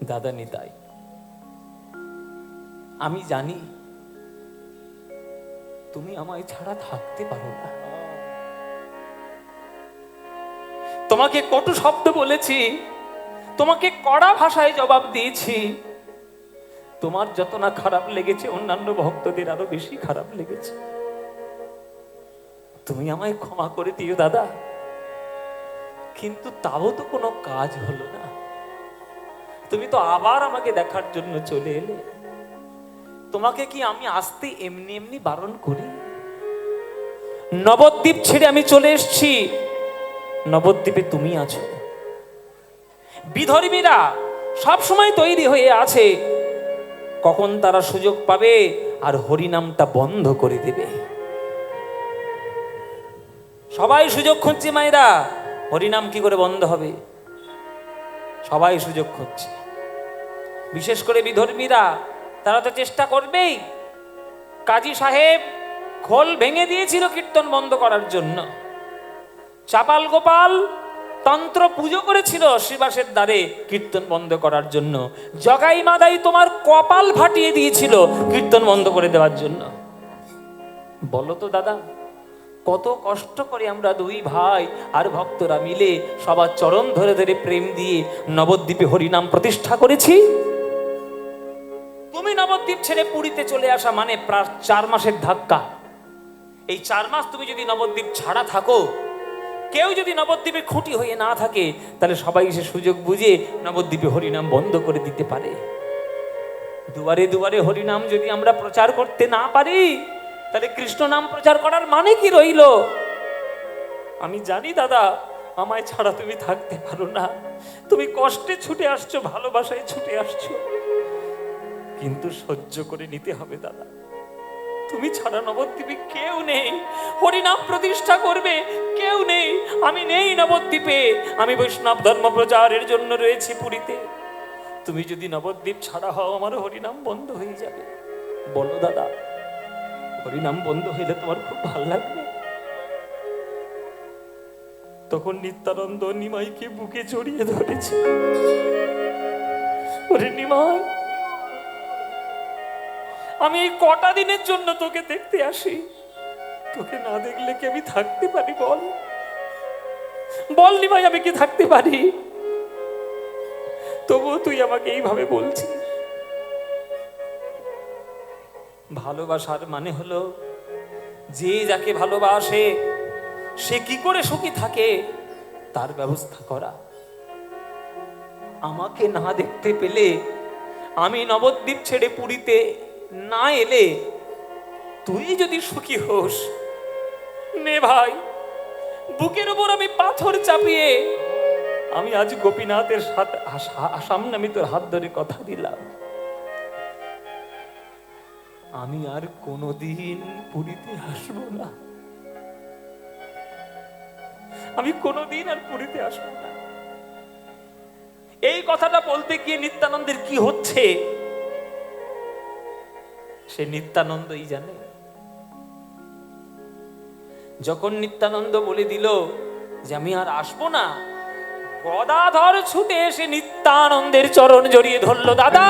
দাদা নিতাই, আমি জানি তুমি আমায় ছাড়া থাকতে পারো না। তোমাকে কটু শব্দ বলেছি, তোমাকে কড়া ভাষায় জবাব দিয়েছি। তোমার যত না খারাপ লেগেছে, অন্যান্য ভক্তদের আরো বেশি খারাপ লেগেছে। তুমি আমায় ক্ষমা করে দিও দাদা। কিন্তু তাও তো কোনো কাজ হলো না। তুমি তো আবার আমাকে দেখার জন্য চলে এলে। তোমাকে কি আমি আসতে এমনি এমনি বারণ করি? নবদ্বীপ ছেড়ে আমি চলে এসেছি, নবদ্বীপে তুমি আছো। বিধর্মীরা সব সময় তৈরি হয়ে আছে, কখন তারা সুযোগ পাবে আর হরিনামটা বন্ধ করে দেবে। সবাই সুযোগ খুঁজছে মায়েরা, হরিনাম কি করে বন্ধ হবে? সবাই সুযোগ খুঁজছে, বিশেষ করে বিধর্মীরা। তারা তো চেষ্টা করবেই। কাজী সাহেব খোল ভেঙে দিয়েছিল কীর্তন বন্ধ করার জন্য। চাপাল গোপাল তন্ত্র পুজো করেছিল শ্রীবাসের দ্বারে কীর্তন বন্ধ করার জন্য। জগাই মাদাই তোমার কপাল ফাটিয়ে দিয়েছিল কীর্তন বন্ধ করে দেওয়ার জন্য। বলো তো দাদা, কত কষ্ট করে আমরা দুই ভাই আর ভক্তরা মিলে সবার চরণ ধরে ধরে প্রেম দিয়ে নবদ্বীপে হরিনাম প্রতিষ্ঠা করেছি। তুমি নবদ্বীপ ছেড়ে পুরীতে চলে আসা মানে প্রায় 4 মাসের ধাক্কা। এই 4 মাস তুমি যদি নবদ্বীপ ছাড়া থাকো, কেউ যদি নবদ্বীপে খুঁটি হয়ে না থাকে, তাহলে সবাই এসে সুযোগ বুঝে নবদ্বীপে হরিনাম বন্ধ করে দিতে পারে। দুয়ারে দুয়ারে হরিনাম যদি আমরা প্রচার করতে না পারি, তাহলে কৃষ্ণ নাম প্রচার করার মানে কি রইল? আমি জানি দাদা, আমায় ছাড়া তুমি থাকতে পারো না। তুমি কষ্টে ছুটে আসছো, ভালোবাসায় ছুটে আসছো, কিন্তু সহ্য করে নিতে হবে দাদা। তুমি ছাড়া নবদ্বীপে কেউ নেই, হরিনাম প্রতিষ্ঠা করবে কেউ নেই। আমি নেই নবদ্বীপে, আমি বৈষ্ণব ধর্ম প্রচারের জন্য রয়েছি পুরীতে। তুমি যদি নবদ্বীপ ছাড়া হও, আমার হরিনাম বন্ধ হয়ে যাবে। বলো দাদা, হরিনাম বন্ধ হইলে তোমার খুব ভালো লাগবে? তখন নিত্যানন্দ নিমাইকে বুকে জড়িয়ে ধরেছে। ওরে নিমাই, আমি এই কটা দিনের জন্য তোকে দেখতে আসি, তোকে না দেখলে কি আমি থাকতে পারি? বল বল নিমাই, আমি কি থাকতে পারি? তবুও তুই আমাকে এইভাবে বলছিস। ভালোবাসার মানে হলো যে যাকে ভালোবাসে সে কি করে সুখী থাকে তার ব্যবস্থা করা। আমাকে না দেখতে পেলে, আমি নবদ্বীপ ছেড়ে পুরীতে না এলে তুই যদি সুখী হোস, নে ভাই, বুকের উপর আমি পাথর চাপিয়ে আমি আজ গোপীনাথের সামনে আমি তোর হাত ধরে কথা দিলাম, আমি আর কোনোদিন পুরীতে আসবো না। আমি কোনোদিন আর পুরীতে আসবো না। এই কথাটা বলতে গিয়ে নিত্যানন্দের কি হচ্ছে সে নিত্যানন্দই জানে। যখন নিত্যানন্দ বলে দিল যে আমি আর আসবো না, গদাধর ছুটে এসে নিত্যানন্দের চরণ জড়িয়ে ধরলো। দাদা,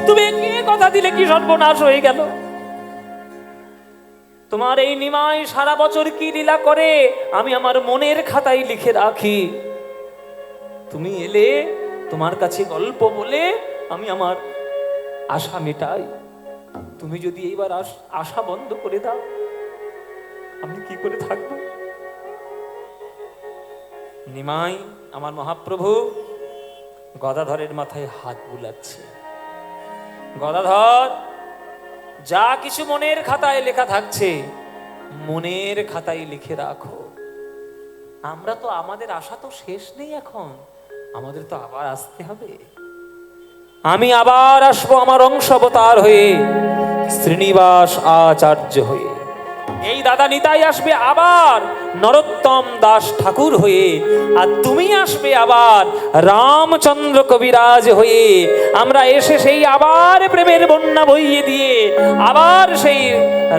তুমি কে কথা দিলে কি সর্বনাশ হয়ে গেল? তোমার এই নিমাই সারা বছর কি লীলা করে আমি আমার মনের খাতায় লিখে রাখি। তুমি এলে, তোমার কাছে গল্প বলে আমি আমার আশা মেটাই। তুমি যদি এইবার আশা বন্ধ করে দাও, আমি কি করে থাকবো? নিমাই আমার মহাপ্রভু গদাধরের মাথায় হাত বুলাচ্ছে। গদাধর, যা কিছু মনের খাতায় লেখা থাকছে মনের খাতায় লিখে রাখো। আমরা তো, আমাদের আশা তো শেষ নেই এখন, আমাদের তো আবার আসতে হবে। আমি আবার আসবো আমার অংশাবতার হয়ে, শ্রীনিবাস আচার্য হয়ে। এই দাদা নিতাই আসবে আবার নরোত্তম দাস ঠাকুর হয়ে, আর তুমি আসবে আবার রামচন্দ্র কবিরাজ হয়ে। আমরা এসে সেই আবার প্রেমের বন্যা বইয়ে দিয়ে আবার সেই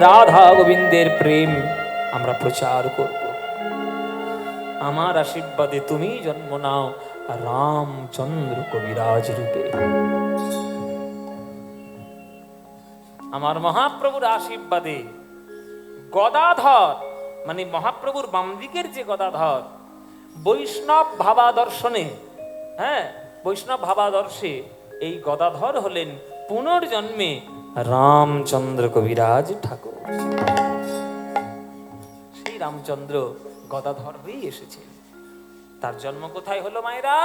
রাধা গোবিন্দের প্রেম আমরা প্রচার করব। আমার আশীর্বাদে তুমি জন্ম নাও, রামচন্দ্র কবিরাজ রূপে। আমার মহাপ্রভুর আশীর্বাদে গদাধর, মানে মহাপ্রভুর বাম দিকের যে গদাধর, বৈষ্ণব ভাবাদর্শনে, হ্যাঁ, বৈষ্ণব ভাবাদর্শে এই গদাধর হলেন পুনর্জন্মে রামচন্দ্র কবিরাজ ঠাকুর। সেই রামচন্দ্র গদাধর হয়েই এসেছে। তার জন্ম কোথায় হলো মায়েরা?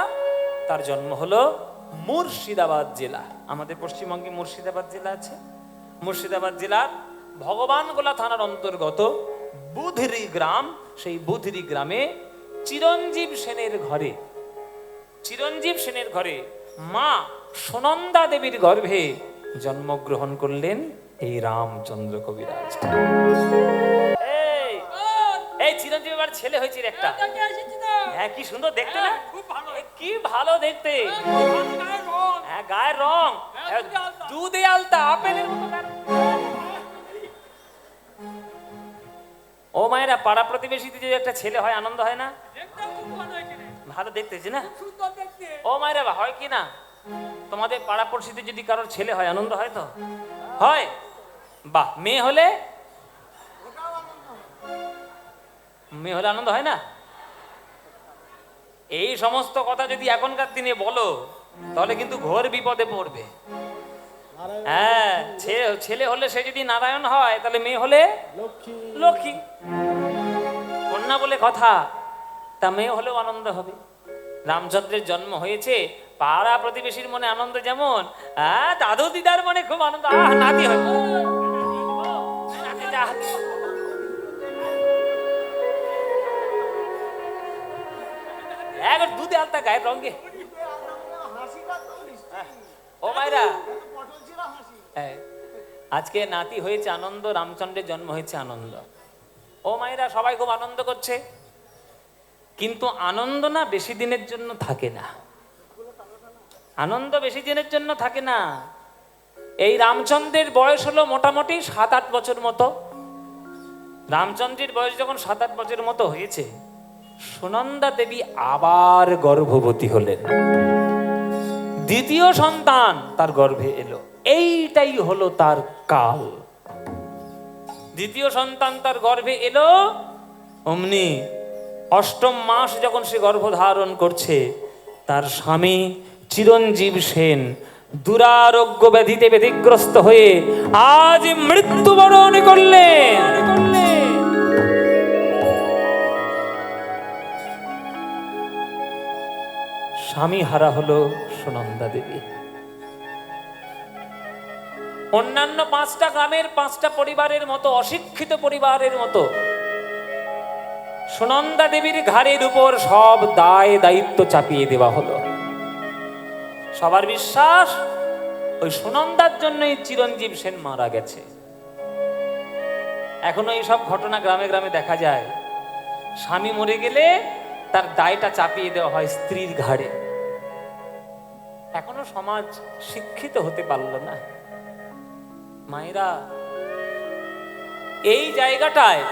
তার জন্ম হলো মুর্শিদাবাদ জেলা। আমাদের পশ্চিমবঙ্গে মুর্শিদাবাদ জেলা আছে। মুর্শিদাবাদ জেলার ভগবানগোলা থানার অন্তর্গত বুধরি গ্রাম, সেই বুধরি গ্রামে চিরঞ্জীব সেনের ঘরে, চিরঞ্জীব সেনের ঘরে মা সুনন্দা দেবীর গর্ভে জন্মগ্রহণ করলেন এই রামচন্দ্র কবিরাজ। এই চিরঞ্জীব এবার ছেলে হয়েছে একটা। হ্যাঁ, কি সুন্দর দেখতে না? কি ভালো দেখতে, হ্যাঁ, গায়ের রং দুধে আলতা, আপেলের মতো। ও মায়েরা, পাড়া প্রতিবেশীতে যদি একটা ছেলে হয় আনন্দ হয় না? ভালো দেখতেছি না? ও মায়েরা, হয় কি না? তোমাদের পাড়া পড়শিতে যদি কারোর ছেলে হয় আনন্দ হয় তো? হয়? বাহ। মেয়ে হলে? মেয়ে হলে আনন্দ হয় না? এই সমস্ত কথা যদি এখনকার দিনে বলো তাহলে কিন্তু ঘোর বিপদে পড়বে। হ্যাঁ, ছেলে হলে সে যদি নারায়ণ হয় তাহলে মেয়ে হলে লক্ষ্মী। কন্যা বলে কথা, তা মেয়ে হলেও আনন্দ হবে। রামচন্দ্রের জন্ম হয়েছে, পাড়া প্রতিবেশীর মনে আনন্দ যেমন, দাদু দিদার মনে খুব আনন্দ। নাতি হয়, দুধে আলতা, গায়ের রঙে। ও মায়েরা, আজকে নাতি হয়েছে আনন্দ, রামচন্দ্রের জন্ম হয়েছে আনন্দ। ও মায়েরা, সবাই খুব আনন্দ করছে, কিন্তু আনন্দ না বেশি দিনের জন্য থাকে না। আনন্দ বেশি দিনের জন্য থাকে না। এই রামচন্দ্রের বয়স হলো মোটামুটি 7-8 বছর মতো। রামচন্দ্রের বয়স যখন 7-8 বছর মতো হয়েছে, সুনন্দা দেবী আবার গর্ভবতী হলেন। দ্বিতীয় সন্তান তার গর্ভে এলো। এইটাই হলো তার কাল। দ্বিতীয় সন্তান তার গর্ভে এলো, অমনি 8ম মাস যখন সে গর্ভধারণ করছে, তার স্বামী চিরঞ্জীব সেন দুরারোগ্য ব্যাধিতে ব্যধিগ্রস্ত হয়ে আজ মৃত্যুবরণ করলেন। স্বামী হারা হলো সুনন্দা দেবী। অন্যান্য 5টা গ্রামের 5টা পরিবারের মতো, অশিক্ষিত পরিবারের মতো সুনন্দা দেবীর ঘাড়ের উপর সব দায় দায়িত্ব চাপিয়ে দেওয়া হলো। সবার বিশ্বাস ওই সুনন্দার জন্যই চিরঞ্জীব সেন মারা গেছে। এখনো এইসব ঘটনা গ্রামে গ্রামে দেখা যায়। স্বামী মরে গেলে তার দায়টা চাপিয়ে দেওয়া হয় স্ত্রীর ঘাড়ে। এখনো সমাজ শিক্ষিত হতে পারল না। মায়েরা, এই জায়গাটায়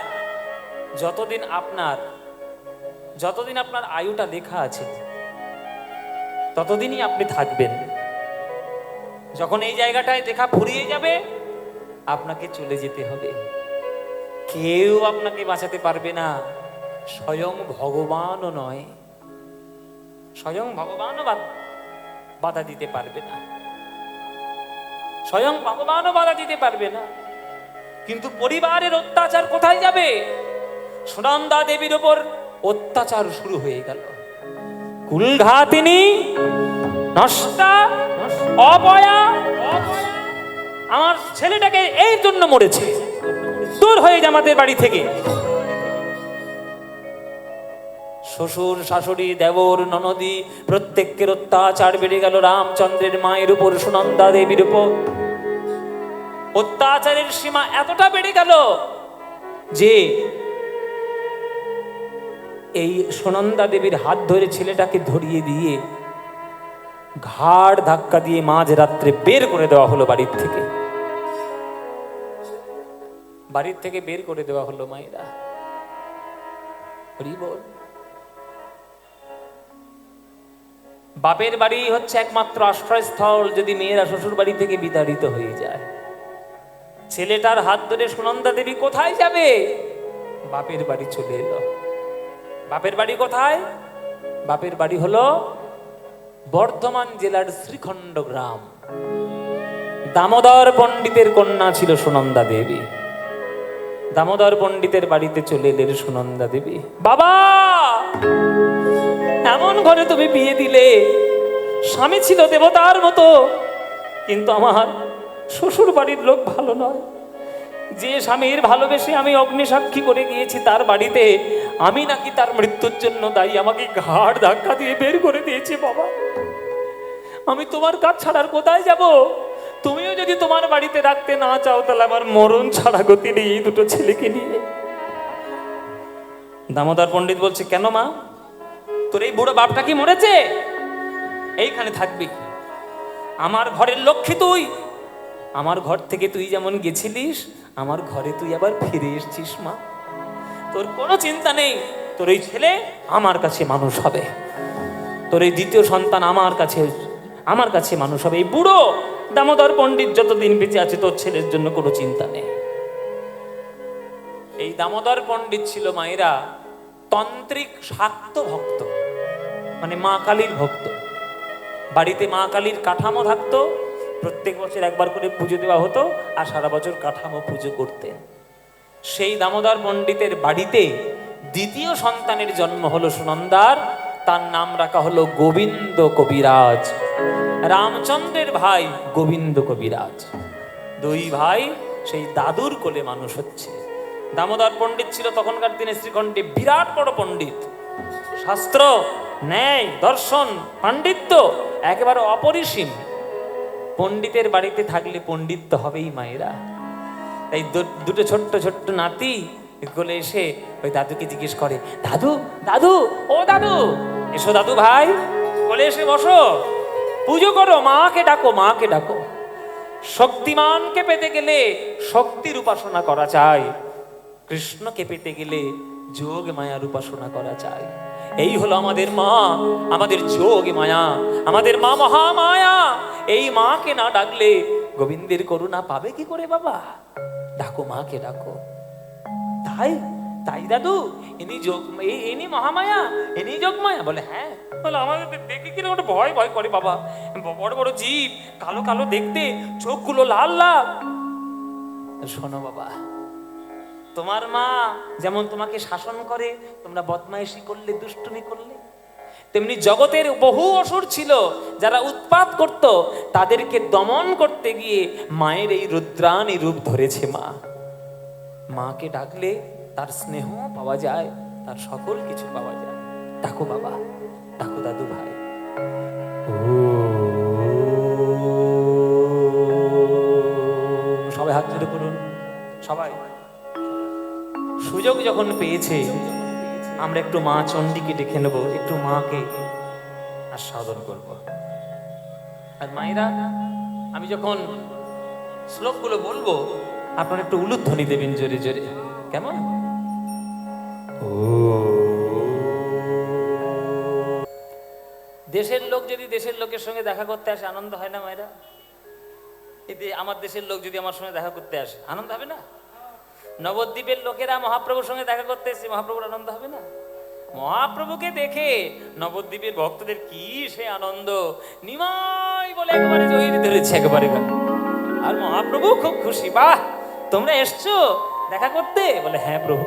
যতদিন আপনার আয়ুটা লেখা আছে ততদিনই আপনি থাকবেন। যখন এই জায়গাটায় দেখা ফুরিয়ে যাবে, আপনাকে চলে যেতে হবে। কেউ আপনাকে বাঁচাতে পারবে না, স্বয়ং ভগবানও নয়। স্বয়ং ভগবানও বাধা দিতে পারবে না, স্বয়ং ভগবানও বাধা দিতে পারবে না। কিন্তু পরিবারের অত্যাচার কোথায় যাবে? সুনন্দা দেবীর উপর অত্যাচার শুরু হয়ে গেল। কুলঘাতিনী, নষ্টা, অপয়া, আমার ছেলেটাকে এই জন্য মরেছে, দূর হয়ে যা আমাদের বাড়ি থেকে। শ্বশুর, শাশুড়ি, দেবর, ননদি প্রত্যেকের অত্যাচার বেড়ে গেল রামচন্দ্রের মায়ের উপর, সুনন্দা দেবীর উপর। অত্যাচারের সীমা এতটা বেড়ে গেল যে এই সুনন্দা দেবীর হাত ধরে ছেলেটাকে ধরিয়ে দিয়ে ঘাড় ধাক্কা দিয়ে মাঝ রাত্রে বের করে দেওয়া হলো বাড়ির থেকে। বাড়ির থেকে বের করে দেওয়া হলো মায়েরা। হরি বল। বাপের বাড়ি হচ্ছে একমাত্র আশ্রয়স্থল যদি মেয়েরা শ্বশুর বাড়ি থেকে বিতাড়িত হয়ে যায়। ছেলেটার হাত ধরে সুনন্দা দেবী কোথায় যাবে? বাপের বাড়ি চলে এলো। বাপের বাড়ি কোথায়? বাপের বাড়ি হলো বর্ধমান জেলার শ্রীখণ্ড গ্রাম। দামোদর পণ্ডিতের কন্যা ছিল সুনন্দা দেবী। দামোদর পণ্ডিতের বাড়িতে চলে এলেন সুনন্দা দেবী। বাবা, এমন ঘরে তুমি বিয়ে দিলে, স্বামী ছিল দেবতার মতো, কিন্তু আমার শ্বশুর বাড়ির লোক ভালো নয়। যে স্বামীর ভালোবেসে আমি অগ্নিসাক্ষী করে গিয়েছি তার বাড়িতে, আমি নাকি তার মৃত্যুর জন্য দায়ী। আমাকে ঘাড় ধাক্কা দিয়ে বের করে দিয়েছে। বাবা, আমি তোমার কাজ ছাড়ার কোথায় যাব? তুমিও যদি তোমার বাড়িতে রাখতে না চাও তাহলে আমার মরণ ছাড়া গতি নেই এই দুটো ছেলেকে নিয়ে। দামোদর পণ্ডিত বলছে, কেন মা, তোর এই বুড়ো বাপটা কি মরেছে? এইখানে থাকবি, আমার ঘরের লক্ষ্মী তুই। আমার ঘর থেকে তুই যেমন গেছিলিস, আমার ঘরে তুই আবার ফিরে এসছিস মা। তোর কোনো চিন্তা নেই, তোর এই ছেলে আমার কাছে মানুষ হবে, তোর এই দ্বিতীয় সন্তান আমার কাছে মানুষ হবে। এই বুড়ো দামোদর পণ্ডিত যতদিন বেঁচে আছে তোর ছেলের জন্য কোনো চিন্তা নেই। এই দামোদর পণ্ডিত ছিল মায়েরা তন্ত্রিক শাক্ত ভক্ত, মানে মা কালীর ভক্ত। বাড়িতে মা কালীর কাঠামো থাকতো, প্রত্যেক বছর একবার করে পুজো দেওয়া হতো, আর সারা বছর কাঠামো পুজো করতেন। সেই দামোদর পণ্ডিতের বাড়িতে দ্বিতীয় সন্তানের জন্ম হলো সুনন্দার। তার নাম রাখা হলো গোবিন্দ কবিরাজ। রামচন্দ্রের ভাই গোবিন্দ কবিরাজ, দুই ভাই সেই দাদুর কোলে মানুষ হচ্ছে। দামোদর পণ্ডিত ছিল তখনকার দিনে শ্রীখণ্ডে বিরাট বড় পণ্ডিত। শাস্ত্র, ন্যায়, দর্শন, পাণ্ডিত্য একেবারে অপরিসীম। পণ্ডিতের বাড়িতে থাকলে পণ্ডিত্য হবেই মায়েরা। তাই দুটো ছোট্ট ছোট্ট নাতি কোলে এসে ওই দাদুকে জিজ্ঞেস করে, দাদু দাদু, ও দাদু, এসো দাদু ভাই, কোলে এসে বসো, পুজো করো, মাকে ডাকো, মাকে ডাকো। শক্তিমানকে পেতে গেলে শক্তির উপাসনা করা চাই, কৃষ্ণকে পেতে গেলে যোগ মায়ার উপাসনা করা চাই। এই হলো আমাদের মা, আমাদের যোগ মায়া, আমাদের মা মহামায়া। এই মাকে না ডাকলে গোবিন্দের করুণা পাবে কি করে? বাবা, ডাকো, মাকে ডাকো। তাই তাই দাদু, ইনি মহামায়া, ইনি যোগমায়া? বলে হ্যাঁ। বলে আমাদের দেখে কিনা ওটা ভয় ভয় করে বাবা, বড় বড় জীব, কালো কালো দেখতে, চোখগুলো লাল লাল। শোনো বাবা, তোমার মা যেমন তোমাকে শাসন করে, তোমরা বদমাইশি করলে, দুষ্টুমি করলে, তেমনি জগতের বহু অসুর ছিল যারা উৎপাত করত, তাদেরকে দমন করতে গিয়ে মায়ের এই রুদ্রাণী রূপ ধরেছে মা। মাকে ডাকলে তার স্নেহ পাওয়া যায়, তার সকল কিছু পাওয়া যায়। ডাকো বাবা, ডাকো দাদু ভাই। সবাই হাত জোড়ে করুন। সবাই সুযোগ যখন পেয়েছে আমরা একটু মা চণ্ডীকে ডেকে নেবো, একটু মাকে আস্বাদন করব। আর মায়েরা, আমি যখন শ্লোকগুলো বলবো আপনারা একটু উলুধ্বনি দেবেন জোরে জোরে, কেমন? দেশের লোক যদি দেশের লোকের সঙ্গে দেখা করতে আসে আনন্দ হয় না মায়েরা? আমার দেশের লোক যদি আমার সঙ্গে দেখা করতে আসে আনন্দ হবে না? নবদ্বীপের লোকেরা মহাপ্রভুর সঙ্গে দেখা করতে এসে মহাপ্রভুর আনন্দ হবে না? মহাপ্রভুকে দেখে নবদ্বীপের ভক্তদের কি সে আনন্দ, নিমাই বলে একেবারে জয়ী ধরেছে একেবারে। আর মহাপ্রভু খুব খুশি, বাহ তোমরা এসছো দেখা করতে? বলে হ্যাঁ প্রভু,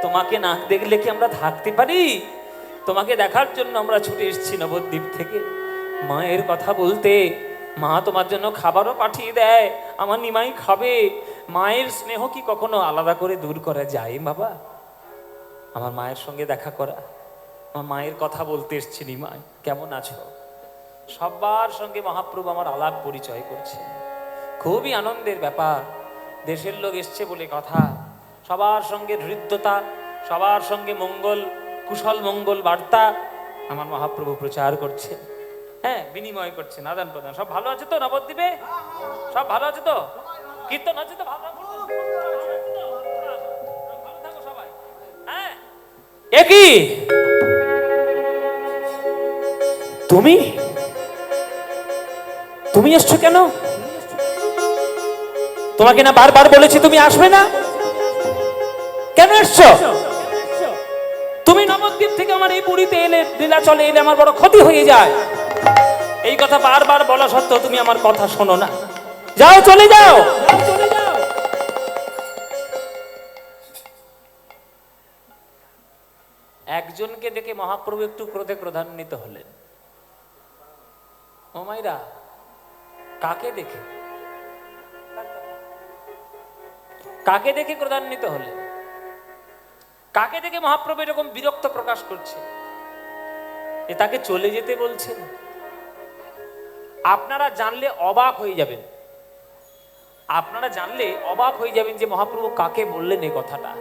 তোমাকে না দেখলে কি আমরা থাকতে পারি? তোমাকে দেখার জন্য আমরা ছুটে এসেছি নবদ্বীপ থেকে। মায়ের কথা বলতে, মা তোমার জন্য খাবারও পাঠিয়ে দেয়, আমার নিমাই খাবে। মায়ের স্নেহ কি কখনো আলাদা করে দূর করা যায় বাবা? আমার মায়ের সঙ্গে দেখা করা, আমার মায়ের কথা বলতে এসছি। নিমাই কেমন আছো? সবার সঙ্গে মহাপ্রভু আমার আলাপ পরিচয় করছে, খুবই আনন্দের ব্যাপার। দেশের লোক এসছে বলে কথা, সবার সঙ্গে হৃদ্যতা, সবার সঙ্গে মঙ্গল, কুশল মঙ্গল বার্তা আমার মহাপ্রভু প্রচার করছে, হ্যাঁ বিনিময় করছেন, আদান প্রদান। সব ভালো আছে তো নবদ্বীপে? সব ভালো আছে তো? কীর্তন আছে তো? ভালো থাকো সবাই। হ্যাঁ একই তুমি তুমি এসছো কেন? তোমাকে না বারবার বলেছি তুমি আসবে না, কেন এসছো? তুমি নবদ্বীপ থেকে আমার এই পুরীতে এলে, নীলাচলে এলে আমার বড় ক্ষতি হয়ে যায়। এই কথা বারবার বলা সত্ত্বেও তুমি আমার কথা শোনো না। যাও, চলে যাও। একজনকে দেখে মহাপ্রভু একটু ক্রোধে ক্রোধান্বিত হলেন। ও মাইরা, কাকে দেখে কাকে দেখে ক্রোধান্বিত হলেন? কাকে দেখে মহাপ্রভু এরকম বিরক্ত প্রকাশ করছে? এ তাকে চলে যেতে বলছেন। আপনারা জানলে অবাক হয়ে যাবেন, আপনারা জানলে অবাক হয়ে যাবেন যে মহাপ্রভু কাকে বললেন এই কথাটা।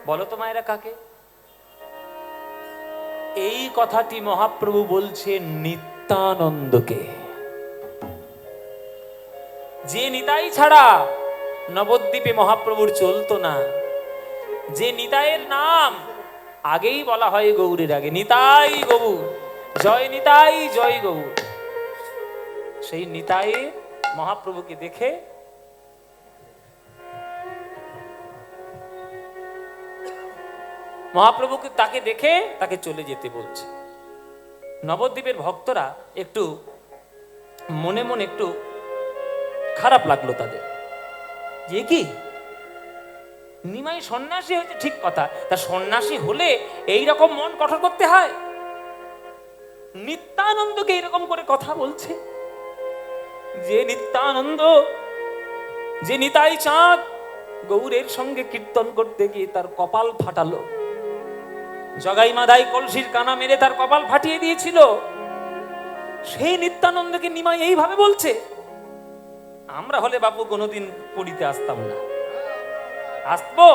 বলো তো মায়েরা, কাকে? এই কথাটি মহাপ্রভু বলছেন নিত্যানন্দকে। যে নিতাই ছাড়া নবদ্বীপে মহাপ্রভুর চলতো না, যে নিতাইয়ের নাম আগেই বলা হয় গৌরের আগে, নিতাই গৌর, জয় নিতাই জয় গৌর, সেই নিতাই মহাপ্রভুকে দেখে মহাপ্রভুকে তাকে দেখে তাকে চলে যেতে বলছে। নবদ্বীপের ভক্তরা একটু মনে মনে একটু খারাপ লাগলো তাদের, যে কি নিমাই সন্ন্যাসী হয়েছে ঠিক কথা, তা সন্ন্যাসী হলে এই রকম মন কঠোর করতে হয়? নিত্যানন্দকে এইরকম করে কথা বলছে। যে নিত্যানন্দ, যে নিতাই চাঁদ গৌরের সঙ্গে কীর্তন করতে গিয়ে তার কপাল ফাটালো, জগাই মাদাই কলসির কানা মেরে তার কপাল ফাটিয়ে দিয়েছিল, সেই নিত্যানন্দকে নিমাই এইভাবে বলছে। আমরা হলে বাপু কোনোদিন পুরীতে আসতাম না। আসবো?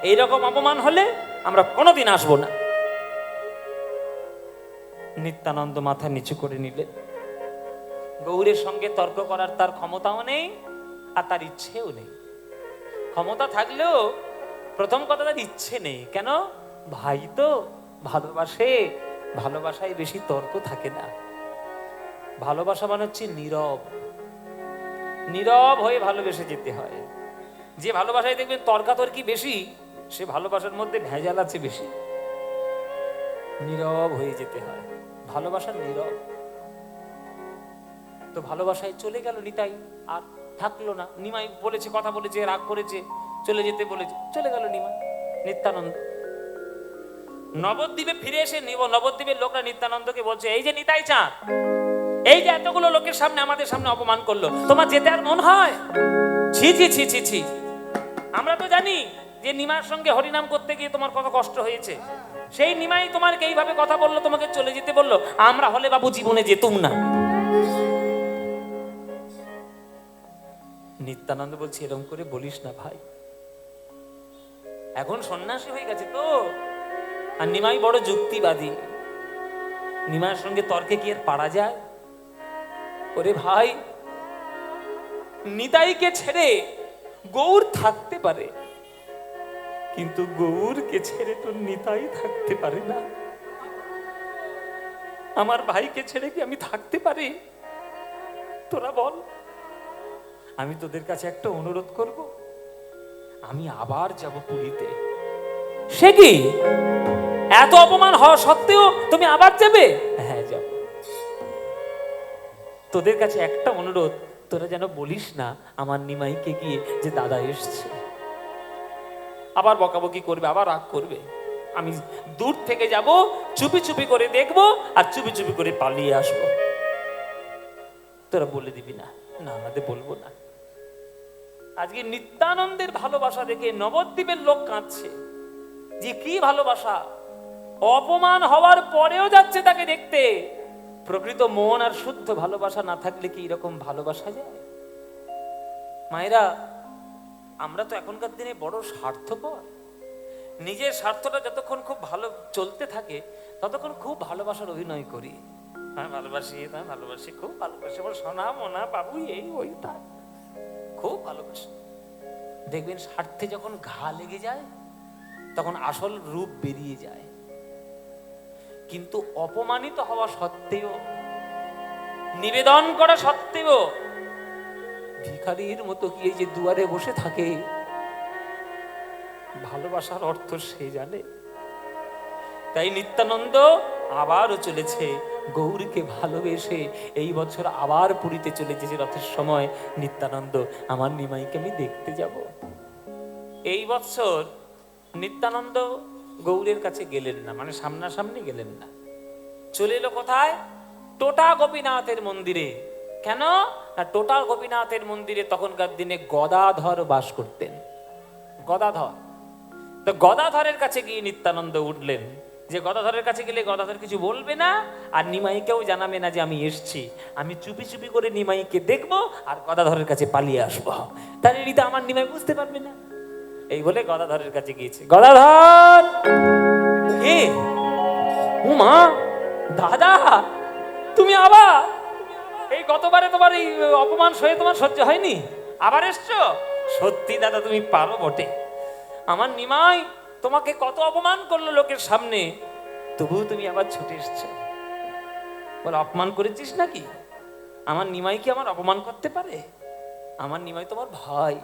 এইরকম অপমান হলে আমরা কোনোদিন আসবো না। নিত্যানন্দ মাথা নিচু করে নিলেন। গৌরের সঙ্গে তর্ক করার তার ক্ষমতাও নেই, আর তার ইচ্ছেও নেই। ক্ষমতা থাকলেও প্রথম কথা তার ইচ্ছে নেই। কেন? ভাই তো ভালোবাসে, ভালোবাসায় বেশি তর্ক থাকে না। ভালোবাসা মানে হচ্ছে নীরব, নীরব হয়ে ভালোবেসে যেতে হয়। যে ভালোবাসায় দেখবেন তর্কাতর্কি বেশি, সে ভালোবাসার মধ্যে ভেজাল আছে বেশি। নীরব হয়ে যেতে হয়, ভালোবাসা নীরব। তো ভালোবাসায় চলে গেল নিতাই, আর থাকলো না। নিমাই বলেছে, কথা বলেছে, রাগ করেছে, চলে যেতে বলেছে, চলে গেল নিমাই। নিত্যানন্দ নবদ্বীপে ফিরে এসে নবদ্বীপের লোকরা নিত্যানন্দকে বলছে, এই যে নিতাই চাঁদ, এই যে এতগুলো লোকের সামনে আমাদের সামনে অপমান করলো, তোমার যেতে আর মন হয়? ছি ছি ছি ছি ছি। আমরা তো জানি যে নিমার সঙ্গে হরিনাম করতে গিয়ে তোমার কত কষ্ট হয়েছে। সেই নিমাই তোমাকে এইভাবে কথা বললো, তোমাকে চলে যেতে বললো। আমরা হলে বাবু জীবনে যেতুম না। নিত্যানন্দ বলছে, এরকম করে বলিস না ভাই, এখন সন্ন্যাসী হয়ে গেছে তো। আর নিমাই বড় যুক্তিবাদী, নিমার সঙ্গে তর্কে কি আর পারা যায়? ওরে ভাই, নিতাইকে ছেড়ে গৌর থাকতে পারে, কিন্তু গৌরকে ছেড়ে তো নিতাই থাকতে পারে না। আমার ভাইকে ছেড়ে কি আমি থাকতে পারি? তোরা বল। আমি তোদের কাছে একটা অনুরোধ করব, আমি আবার যাব পুরীতে। সে কি, এত অপমান হওয়া সত্ত্বেও তুমি আবার যাবে? হ্যাঁ, যাব। তোদের কাছে একটা অনুরোধ, তোরা যেন বলিস না আমার নিমাইকে গিয়ে যে দাদা এসছে। আবার বকাবকি করবে, আবার রাগ করবে। আমি দূর থেকে যাব, চুপি চুপি করে দেখব, আর চুপি চুপি করে পালিয়ে আসব। তোরা বলে দিবি না? না, আমাদের বলবো না। আজকে নিত্যানন্দের ভালোবাসা দেখে নবদ্বীপের লোক কাঁদছে, যে কি ভালোবাসা! অপমান হওয়ার পরেও যাচ্ছে তাকে দেখতে। প্রকৃত মন আর শুদ্ধ ভালোবাসা না থাকলে কি এরকম ভালোবাসা যায়? মায়েরা, আমরা তো এখনকার দিনে বড় স্বার্থপর। নিজের স্বার্থটা যতক্ষণ খুব ভালো চলতে থাকে, ততক্ষণ খুব ভালোবাসার অভিনয় করি। হ্যাঁ ভালোবাসি, হ্যাঁ ভালোবাসি, খুব ভালোবাসি, আমার সোনা মোনা বাবু, এই ওই তা, খুব ভালোবাসি। দেখবেন স্বার্থে যখন ঘা লেগে যায়, তখন আসল রূপ বেরিয়ে যায়। কিন্তু অপমানিত হওয়া সত্ত্বেও, নিবেদন করা সত্ত্বেও ভিখারির মতো কি এই যে দুয়ারে বসে থাকে, ভালোবাসার অর্থ সে জানে। তাই নিত্যানন্দ আবারও চলেছে গৌরীকে ভালোবেসে। এই বছর আবার পুরীতে চলে যেছে রথের সময়, নিত্যানন্দ আমার নিমাইকে আমি দেখতে যাব। এই বছর নিত্যানন্দ গৌরের কাছে গেলেন না, মানে সামনাসামনি গেলেন না, চলে এলো কোথায়? টোটা গোপীনাথের মন্দিরে। কেন না, টোটা গোপীনাথের মন্দিরে তখনকার দিনে গদাধর বাস করতেন। গদাধর, তো গদাধরের কাছে গিয়ে নিত্যানন্দ উঠলেন যে গদাধরের কাছে গেলে গদাধর কিছু বলবে না, আর নিমাইকেও জানাবে না যে আমি এসছি। আমি চুপি চুপি করে নিমাইকে দেখবো আর গদাধরের কাছে পালিয়ে আসবো, তাহলে রীতা আমার নিমাই বুঝতে পারবে না। এই বলে গদাধরের কাছে গিয়েছে। গদাধর, কে? উমা, দাদা তুমি আবার? এই গতবারে তোমার এই অপমান সয়ে তোমার সহ্য হয়নি, আবার এসছো? সত্যি দাদা তুমি পারো বটে। আমার নিমাই তোমাকে কত অপমান করলো লোকের সামনে, তবুও তুমি আবার ছুটে এসছো। বল, অপমান করেছিস নাকি? আমার নিমাই কি আমার অপমান করতে পারে? আমার নিমাই তোমার ভাই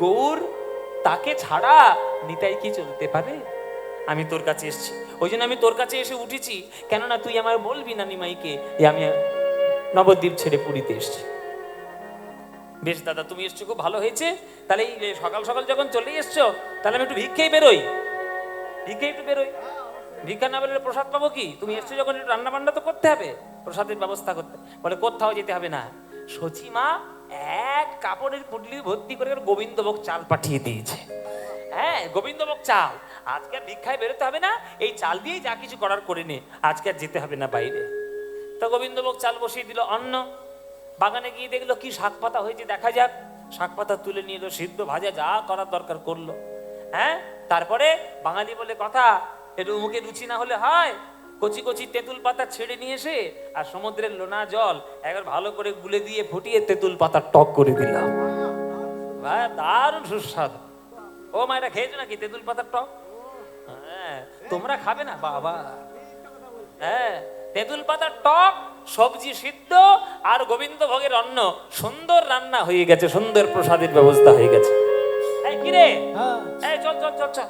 গৌর, তাকে ছাড়া নিতাই কি চলতে পারে? আমি তোর কাছে এসেছি, ওই জন্য আমি তোর কাছে এসে উঠেছি। কেননা তুই আমার বলবি না নিমাইকে যে আমি নবদ্বীপ ছেড়ে পুরীতে এসেছি। বেশ দাদা, তুমি এসছো, খুব ভালো হয়েছে। তাহলে এই সকাল সকাল যখন চলে এসছো, তাহলে আমি একটু ভিক্ষেই বেরোই, ভিক্ষে একটু বেরোই। ভিক্ষা না বেরোলে প্রসাদ পাবো কি? তুমি এসছো যখন একটু রান্না বান্না তো করতে হবে, প্রসাদের ব্যবস্থা করতে। বলে কোথাও যেতে হবে না, সচিমা এক কাপড়ের পুটলি ভর্তি করে গোবিন্দভোগ চাল পাঠিয়ে দিয়েছে। হ্যাঁ, গোবিন্দভোগ চাল। আজকে আর ভিক্ষায় বেরোতে হবে না, এই চাল দিয়েই যা কিছু করার করে নে, আজকে আর যেতে হবে না বাইরে। তো গোবিন্দভোগ চাল বসিয়ে দিল। অন্ন বাগানে গিয়ে দেখলো কি শাক পাতা হয়েছে, দেখা যাক। শাক পাতা তুলে নিয়ে এলো, সিদ্ধ ভাজা যা করার দরকার করলো। হ্যাঁ, তারপরে বাঙালি বলে কথা, একটু মুখে রুচি না হলে হয়, কচি কচি তেঁতুল পাতা ছেড়ে নিয়ে এসে আর সমুদ্রের লোনা জল একবার ভালো করে গুলে দিয়ে ফুটিয়ে তেঁতুল পাতা টক করে দিলাম। দারুণ সুস্বাদু। ও মায়েরা খেয়েছো নাকি তেঁতুল পাতার টক? হ্যাঁ, তোমরা খাবে না বাবা? হ্যাঁ, তেঁতুল পাতার টক, সবজি সিদ্ধ আর গোবিন্দভোগের অন্ন, সুন্দর রান্না হয়ে গেছে, সুন্দর প্রসাদের ব্যবস্থা হয়ে গেছে। এই কি রে, এই চল চল চল চল,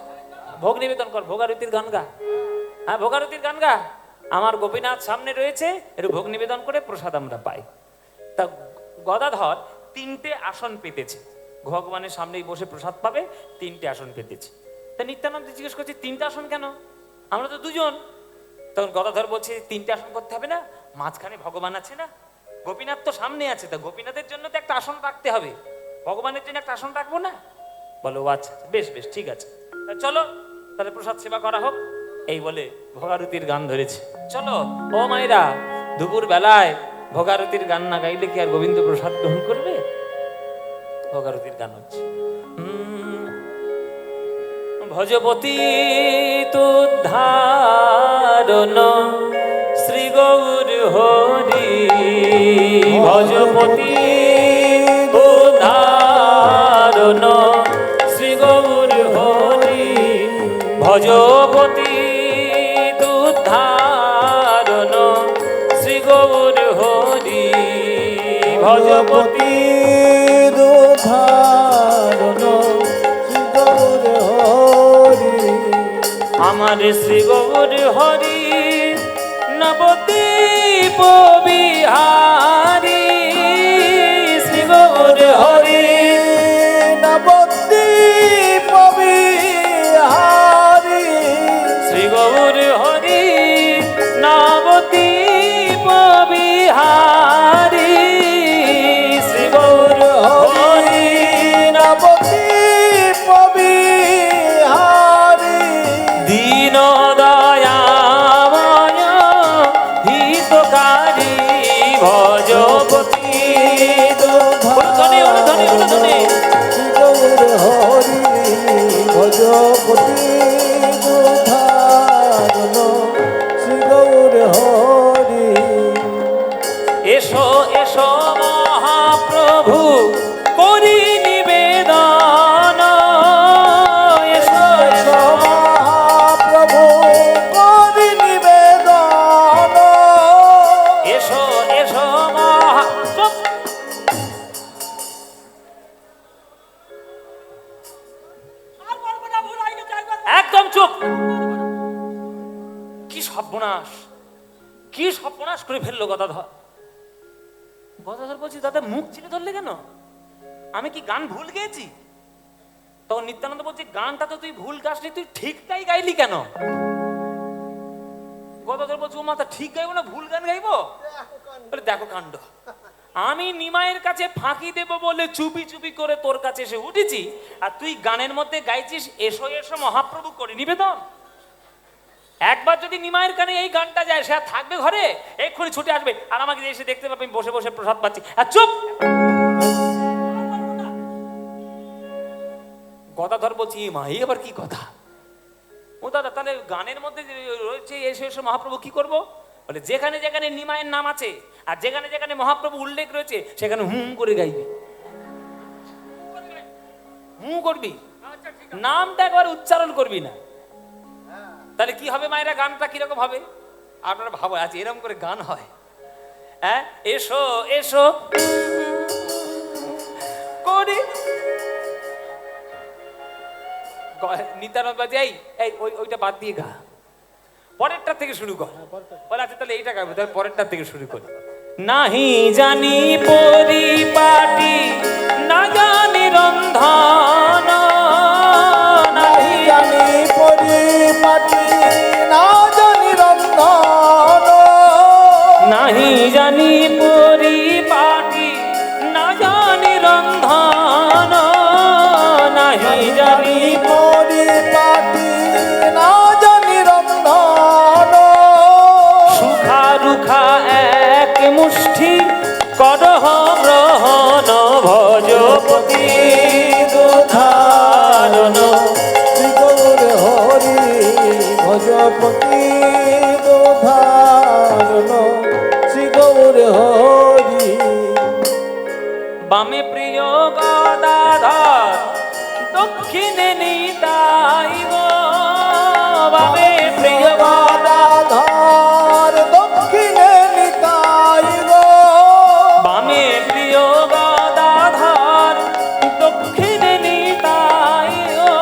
ভোগ নিবেদন কর, ভোগারতির গান গা। হ্যাঁ, ভোগারতির গান গা। আমার গোপীনাথ সামনে রয়েছে, একটু ভোগ নিবেদন করে প্রসাদ আমরা পাই। তা গদাধর 3টে আসন পেতেছে, ভগবানের সামনেই বসে প্রসাদ পাবে, 3টে আসন পেতেছে। তা নিত্যানন্দ জিজ্ঞেস করছে 3টে আসন কেন? আমরা তো 2 জন। তখন গদাধর বলছে 3টে আসন করতে হবে না, মাঝখানে ভগবান আছে না, গোপীনাথ তো সামনে আছে, তা গোপীনাথের জন্য তো একটা আসন রাখতে হবে, ভগবানের জন্য একটা আসন রাখবো না? বলো আচ্ছা বেশ বেশ ঠিক আছে, চলো তাহলে প্রসাদ সেবা করা হোক। এই বলে ভোগারতির গান ধরেছে। চলো ও মায়েরা, দুপুর বেলায় ভোগারতির গান না গাইলে কি আর গোবিন্দ প্রসাদ গ্রহণ করবে? ভোগারতির গান হচ্ছে, ভজপতি তুদ্ধারণ শ্রী গৌর হরি, ভজপতি তুদ্ধারণ শ্রী গৌর হরি, ভজপতি তুদ্ধারণ শ্রী গৌর হরি, ভজপতি আমার শ্রী গৌর হরি, নবদ্বীপ বিহারী, শ্রী গৌর হরি, নবদ্বীপ বিহারী, শ্রী গৌর হরি, নবদ্বীপ বিহারী, শ্রী গৌর হরি, নবদ্বীপ বিহারী, দীন দয়াময় হিতকারী, ভজপতি ধনে ধনে ধনে শ্রী গৌর হরি, ভজপতি দুধারণ শ্রী গৌর হরি। এসো এসো মহাপ্রভু করি নিবেদন, এসো এসো মহাপ্রভু করি নিবেদন, সর্বনাশ, কি সর্বনাশ করে ফেললো গদাধর। গদাধর বলছি, দাদা মুখ চিনে ধরলে কেন? আমি কি গান ভুল গেয়েছি? তখন নিত্যানন্দ বলছে, গানটা তো তুই ভুল গাসনি, তুই ঠিকটাই গাইলি কেন? গদাধর বলছে, ও মাথা, ঠিক গাইবো না ভুল গান গাইবো? বলে, দেখো কাণ্ড, আমি নিমাইয়ের কাছে ফাঁকি দেব বলে চুপি চুপি করে তোর কাছে এসে উঠেছি, আর তুই গানের মধ্যে গাইছিস এসো এসো মহাপ্রভু করে নিবেদন। একবার যদি নিমাইয়ের কানে এই গানটা যায়, সে আর থাকবে ঘরে? এক্ষুনি ছুটে আসবে আর আমাকে এসে দেখতে পাবে আমি বসে বসে প্রসাদ পাচ্ছি। আর চুপ। গদাধর বলছি, মা এই আবার কি কথা? ও দাদা, তাহলে গানের মধ্যে রয়েছে এসো এসো মহাপ্রভু, কি করব? বলে, যেখানে যেখানে নিমায়ের নাম আছে আর যেখানে যেখানে মহাপ্রভু উল্লেখ রয়েছে সেখানে হুম করে গাইবি, হুম করবি, নামটা একবার উচ্চারণ করবি না। তাহলে কি হবে মায়েরা? গানটা কিরকম হবে আপনারা ভাবো। আজ এরকম করে গান হয়? হ্যাঁ, এসো এসো করি নিত্যানন্দ বাজে, এই ওইটা বাদ দিয়ে গা, পরেরটা থেকে শুরু কর। বলে, আচ্ছা তাহলে এইটা গাইবো, তাহলে পরেরটা থেকে শুরু করি। নাহি জানি পরিপাটি, না জানি রন্ধন, নাহি জানি পরিপাটি, না জানি রন্ধন, নাহি জানি পরিপাটি, না জানি রন্ধন, নাহি জানি পরিপাটি, না জানি রন্ধন, সুখা রুখা এক মুষ্টি করহ গ্রহণ, ভজপতি ধারণ, শ্রী গৌর হরি ভজপতি ধারণ, শ্রী গৌর হরি। বামে প্রিয় গদাধর, দক্ষিণে নিতাই গো, বামে প্রিয় গদাধর, দক্ষিণে নিতাই গো, বামে প্রিয় গদাধর, দক্ষিণে নিতাই গো,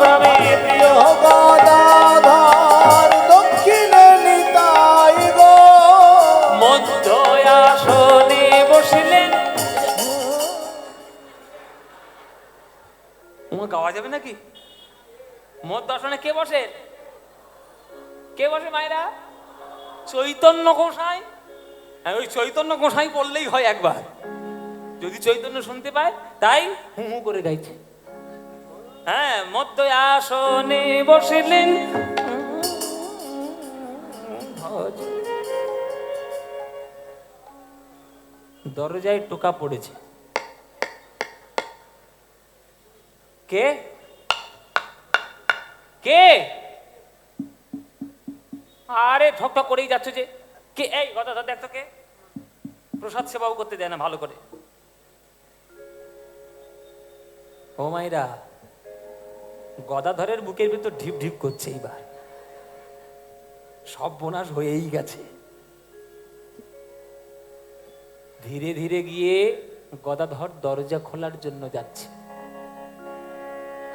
বামে প্রিয় গদাধর, দক্ষিণে নিতাই গো, মধ্য আসনে বসলেন। তোমার গাওয়া যাবে নাকি? মধ্য আসনে কে বসে? কে বসে মায়েরা? চৈতন্য গোসাই। ওই চৈতন্য গোসাই বললেই হয় একবার, যদি চৈতন্য শুনতে পায়, তাই হু হু করে গাইছে। হ্যাঁ, মধ্য আসনে বসলেন, দরজায় টোকা পড়েছে। কে কে? আরে ঠকঠক করেই যাচ্ছে যে, কে? এই গদাধর, দেখ তো কে। প্রসাদ সেবাও করতে দেয় না ভালো করে। ও মাইরা, গদাধরের বুকের ভিতর ঢিপ ঢিপ করছে এইবার, সব বোনাস হয়েই গেছে। ধীরে ধীরে গিয়ে গদাধর দরজা খোলার জন্য যাচ্ছে,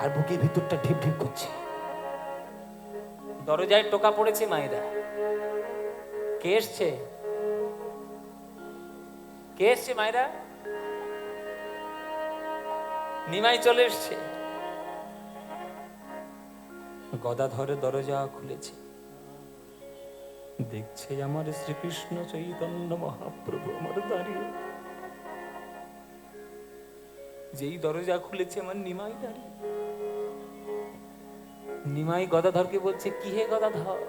আর বুকের ভিতরটা ঢিপ ঢিপ করছে। দরজায় টোকা পড়েছে মায়েরা। কে এসছে? কে এসছে মায়েরা? নিমাই চলে এসছে। গদাধরে দরজা খুলেছে, দেখছে আমার শ্রীকৃষ্ণ চৈতন্য মহাপ্রভু আমার দাঁড়িয়ে। যেই দরজা খুলেছে আমার নিমাই দাঁড়িয়ে। নিমাই গদাধরকে বলছে, কি হে গদাধর,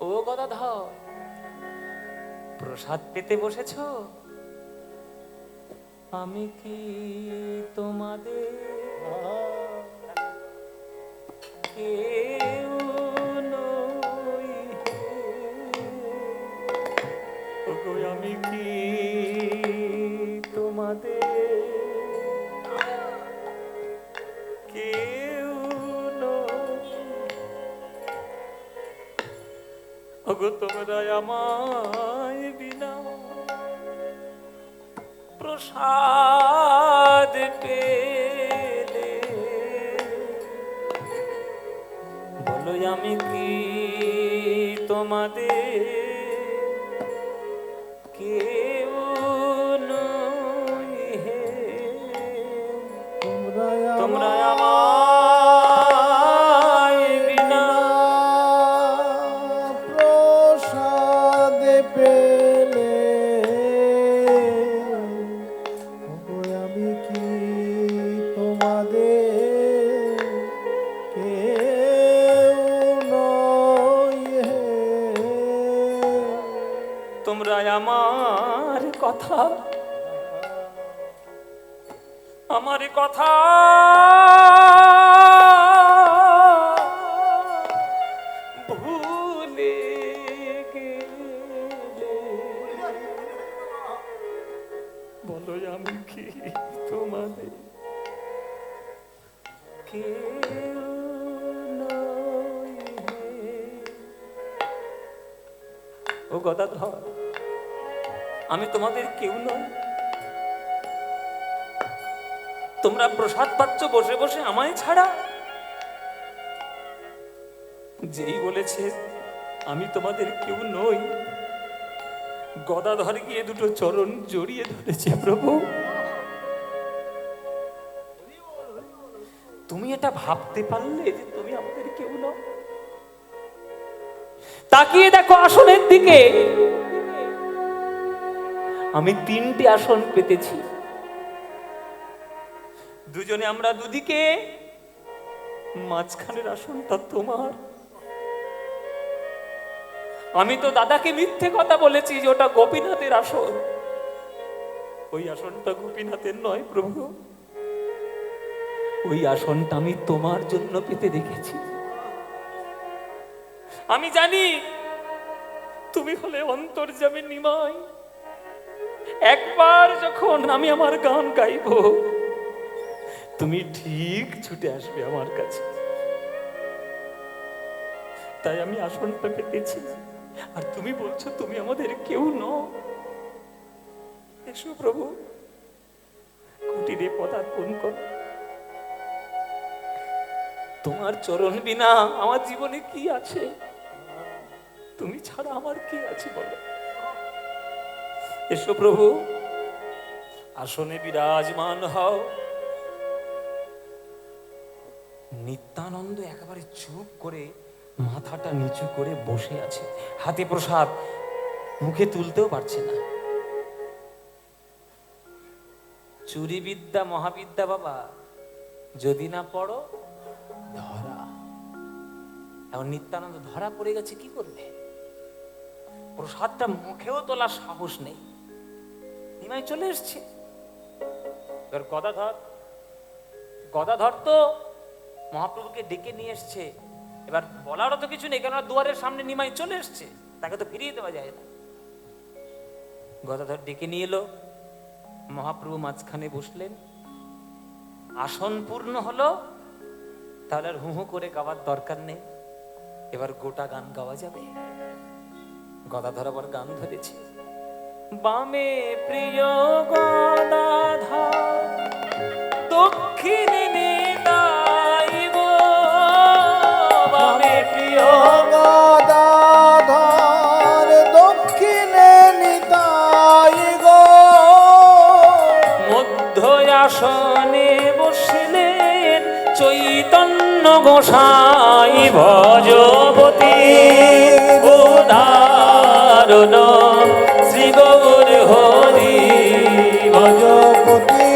ও গদাধর, প্রসাদ পেতে বসেছ? আমি কি তোমাদের কেউ নই হে? ওগো, আমি কি তোমাদের কেউ নই? ওগো, তোমরা আমায় বিনা প্রসাদ পেলে বলো আমি কি আমাদের কেউ নই হে, তোমরা আমায় বিনা প্রসাদ পেলে ওগো আমি কি তোমাদের কেউ নই হে। তোমরা আমার কথা ভুলে গেলে, বলো আমি কি তোমাদের কেউ নই হে। ও গদাধর, আমি তোমাদের কেউ নই। তোমরা প্রসাদ পাচ্ছ বসে বসে আমায় ছাড়া। যেই বলেছে আমি তোমাদের কেউ নই, গদাধর গিয়ে দুটো চরণ জড়িয়ে ধরেছে। প্রভু, তুমি এটা ভাবতে পারলে যে তুমি আমাদের কেউ নও? তাকিয়ে দেখো আসনের দিকে, আমি 3টে আসন পেতেছি। দুজনে আমরা দুদিকে, মাঝখানের আসনটা তোমার। আমি তো দাদাকে মিথ্যে কথা বলেছি যে ওটা গোপীনাথের আসন। ওই আসনটা গোপীনাথের নয় প্রভু, ওই আসনটা আমি তোমার জন্য পেতে রেখেছি। আমি জানি তুমি হলে অন্তর্যামী নিমাই। একবার যখন আমি আমার গান গাইব, তুমি ঠিক ছুটে আসবে আমার কাছে। তাই আমি আসনটা পেতেছি। আর তুমি বলছো তুমি আমাদের কেউ নও। এসো প্রভু, কুটিরে পদার্পণ করো। তোমার চরণ বিনা আমার জীবনে কি আছে? তুমি ছাড়া আমার কি আছে বলো? এসো প্রভু, আসনে বিরাজমান হও। নিত্যানন্দ একেবারে চুপ করে মাথাটা নিচু করে বসে আছে, হাতে প্রসাদ, মুখে তুলতেও পারছে না। চুরি বিদ্যা মহাবিদ্যা বাবা, যদি না পড়ো ধরা। এখন নিত্যানন্দ ধরা পড়ে গেছে, কি করবে? প্রসাদটা মুখেও তোলার সাহস নেই। নিমাই চলে এসছে। এবার গদাধর তো মহাপ্রভুকে ডেকে নিয়ে এসছে। এবার বলারও তো কিছু নেই, কেননা দুয়ারের সামনে নিমাই চলে এসছে, তাকে তো ফিরিয়ে দেওয়া যায় না। গদাধর ডেকে নিয়ে এলো, মহাপ্রভু মাঝখানে বসলেন। আসন পূর্ণ হলো, তাহলে আর হু হু করে গাওয়ার দরকার নেই, এবার গোটা গান গাওয়া যাবে। গদাধর আবার গান ধরেছে। বামে প্রিয় গদাধর, দক্ষিণে নিতাই গো। বামে প্রিয় গদাধর, দক্ষিণে নিতাই গো। মধ্য আসনে বসিলেন চৈতন্য গোসাই, ভজপতি উদাহরণ শ্রী গৌর হরি। ভজপতি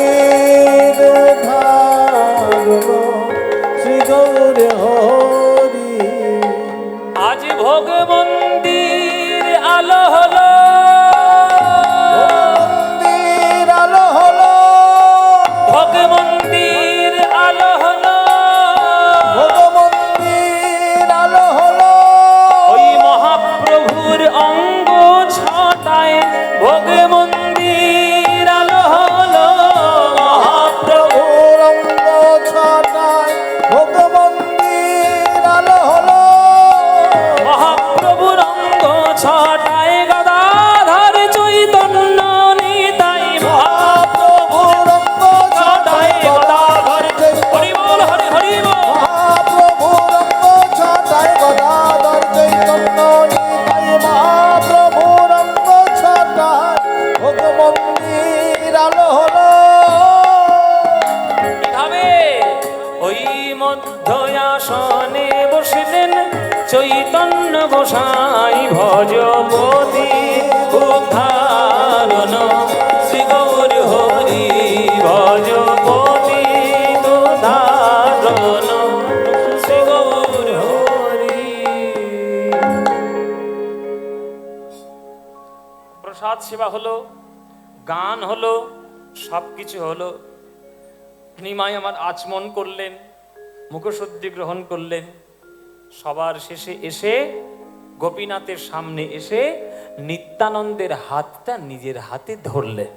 শ্রী গৌর হরি। আজ ভোগ মন্দির আলো হলো, মন্দির আলো হলো, ভোগ মন্দির আলো হলো, ভোগ মন্দির আলো হলো। ওই মহা গোসাই ভজপতি উদ্ধারণ শ্রী গৌর হরি ভজপতি উদ্ধারণ শ্রী গৌর হরি। প্রসাদ সেবা হলো, গান হলো, সবকিছু হলো। নিমাই আমার আচমন করলেন, মুখশুদ্ধি গ্রহণ করলেন। সবার শেষে এসে গোপীনাথের সামনে এসে নিত্যানন্দের হাতটা নিজের হাতে ধরলেন।